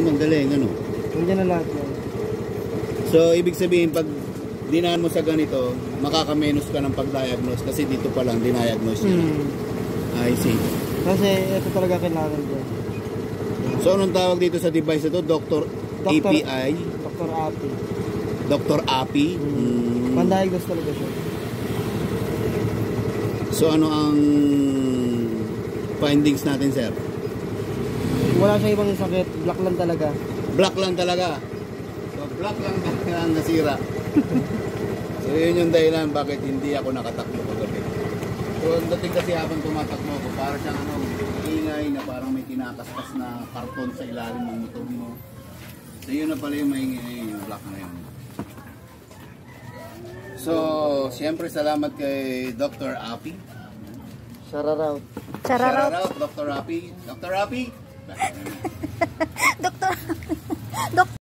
magaling, ano? Nandiyan na lahat yan. So, ibig sabihin, pag dinaan mo sa ganito, makakamenos ka ng pag-diagnose kasi dito pa lang diniagnose niya. I see. Kasi ito talaga kailangan dyan. So, anong tawag dito sa device ito? Dr. API? Dr. API. Dr. API? Pan-diagnose talaga siya. So, ano ang findings natin, sir? Wala siya ibang sakit. Black lang talaga. Black lang talaga. So, black lang talaga ang nasira. So, yun yung dahilan bakit hindi ako nakatakbo kagabi. So, ang dating kasi habang tumatakbo ako, para siyang ingay na parang may kinakaskas na karton sa ilalim ng motor mo. So, yun na pala yung maingay, yung black na yun. So, siyempre salamat kay Dr. Api. Shoutout. Shoutout, Dr. Api. Dr. Api. Doktor.